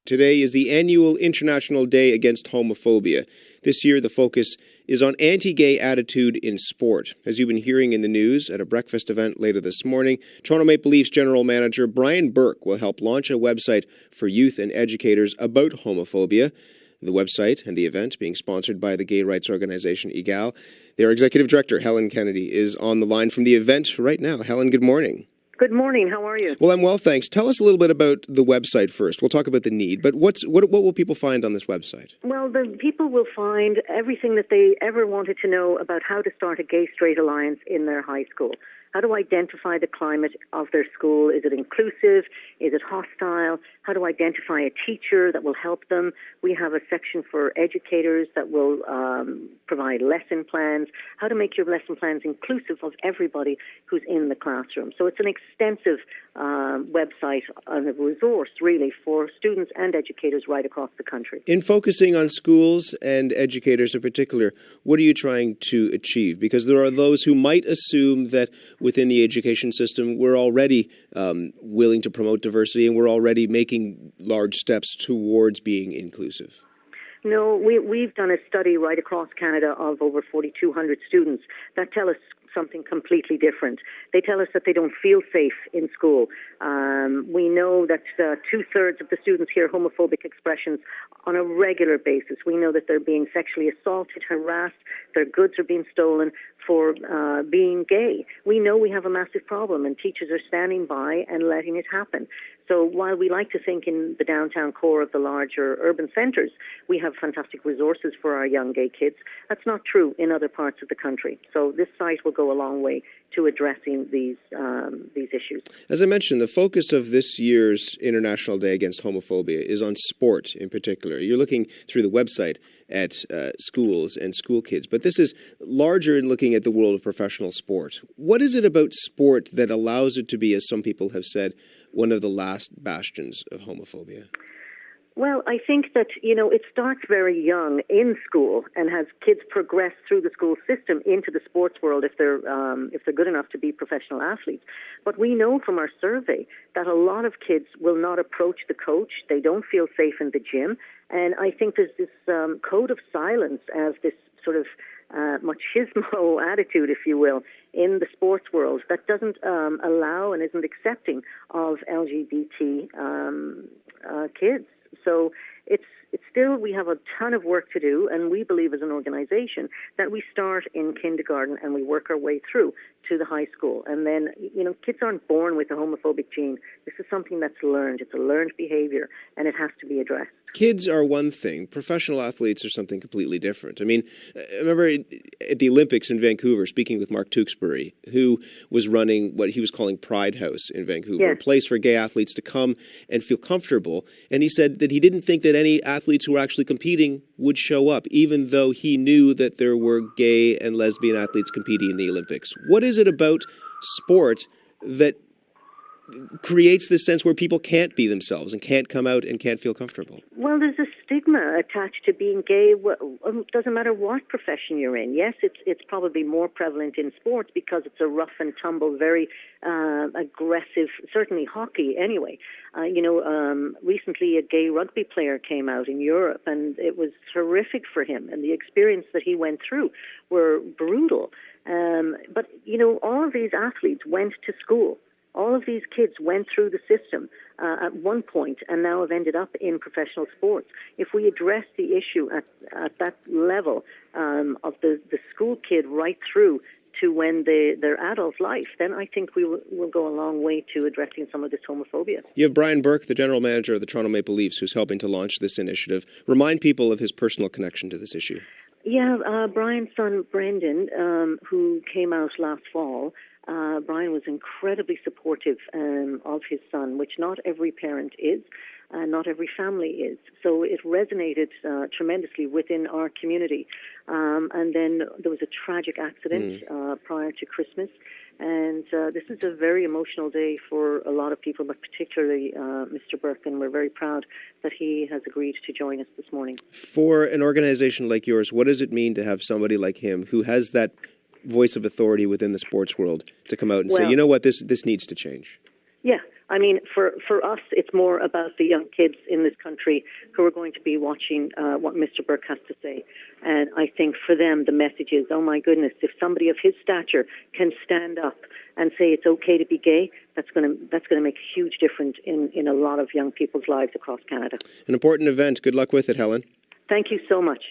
Today is the annual International Day Against Homophobia. This year, the focus is on anti-gay attitude in sport. As you've been hearing in the news at a breakfast event later this morning, Toronto Maple Leafs General Manager Brian Burke will help launch a website for youth and educators about homophobia. The website and the event being sponsored by the gay rights organization EGAL. Their executive director, Helen Kennedy, is on the line from the event right now. Helen, good morning. Good morning. How are you? Well, I'm well, thanks. Tell us a little bit about the website first. We'll talk about the need, but what will people find on this website? Well, the people will find everything that they ever wanted to know about how to start a gay-straight alliance in their high school. How to identify the climate of their school. Is it inclusive? Is it hostile? How to identify a teacher that will help them. We have a section for educators that will provide lesson plans. How to make your lesson plans inclusive of everybody who's in the classroom. So it's an extensive website and a resource, really, for students and educators right across the country. In focusing on schools and educators in particular, what are you trying to achieve? Because there are those who might assume that within the education system, we're already willing to promote diversity and we're already making large steps towards being inclusive. No, we've done a study right across Canada of over 4,200 students that tell us something completely different. They tell us that they don't feel safe in school. We know that two-thirds of the students hear homophobic expressions on a regular basis. We know that they're being sexually assaulted, harassed, their goods are being stolen for being gay. We know we have a massive problem, and teachers are standing by and letting it happen. So while we like to think in the downtown core of the larger urban centres, we have fantastic resources for our young gay kids, that's not true in other parts of the country. So this site will go a long way to addressing these issues. As I mentioned, the focus of this year's International Day Against Homophobia is on sport in particular. You're looking through the website at schools and school kids, but this is larger in looking at the world of professional sport. What is it about sport that allows it to be, as some people have said, one of the last bastions of homophobia? Well, I think that, it starts very young in school and has kids progress through the school system into the sports world if they're good enough to be professional athletes. But we know from our survey that a lot of kids will not approach the coach. They don't feel safe in the gym. And I think there's this code of silence as this sort of machismo attitude, if you will, in the sports world that doesn't allow and isn't accepting of LGBT kids. So it's still, we have a ton of work to do, and we believe as an organization that we start in kindergarten and we work our way through to the high school. And then, kids aren't born with a homophobic gene. This is something that's learned. It's a learned behavior, and it has to be addressed. Kids are one thing. Professional athletes are something completely different. I mean, I remember at the Olympics in Vancouver speaking with Mark Tewksbury, who was running what he was calling Pride House in Vancouver, yes, a place for gay athletes to come and feel comfortable. And he said that he didn't think that any athletes who were actually competing would show up, even though he knew that there were gay and lesbian athletes competing in the Olympics. What is it about sport that creates this sense where people can't be themselves and can't come out and can't feel comfortable? Well, there's a stigma attached to being gay. It doesn't matter what profession you're in. Yes, it's probably more prevalent in sports because it's a rough and tumble, very aggressive, certainly hockey anyway. Recently a gay rugby player came out in Europe, and it was horrific for him, and the experience that he went through were brutal. But all of these athletes went to school. All of these kids went through the system at one point and now have ended up in professional sports. If we address the issue at that level of the school kid right through to when their adult life, then I think we will go a long way to addressing some of this homophobia. You have Brian Burke, the general manager of the Toronto Maple Leafs, who's helping to launch this initiative. Remind people of his personal connection to this issue. Yeah, Brian's son, Brendan, who came out last fall, Brian was incredibly supportive of his son, which not every parent is, not every family is. So it resonated tremendously within our community. And then there was a tragic accident prior to Christmas. And this is a very emotional day for a lot of people, but particularly Mr. Burke, and we're very proud that he has agreed to join us this morning. For an organization like yours, what does it mean to have somebody like him who has that voice of authority within the sports world to come out and say, you know what, this needs to change? Yeah, I mean, for us, it's more about the young kids in this country who are going to be watching what Mr. Burke has to say. And I think for them, the message is, oh my goodness, if somebody of his stature can stand up and say it's okay to be gay, that's going to make a huge difference in a lot of young people's lives across Canada. An important event. Good luck with it, Helen. Thank you so much.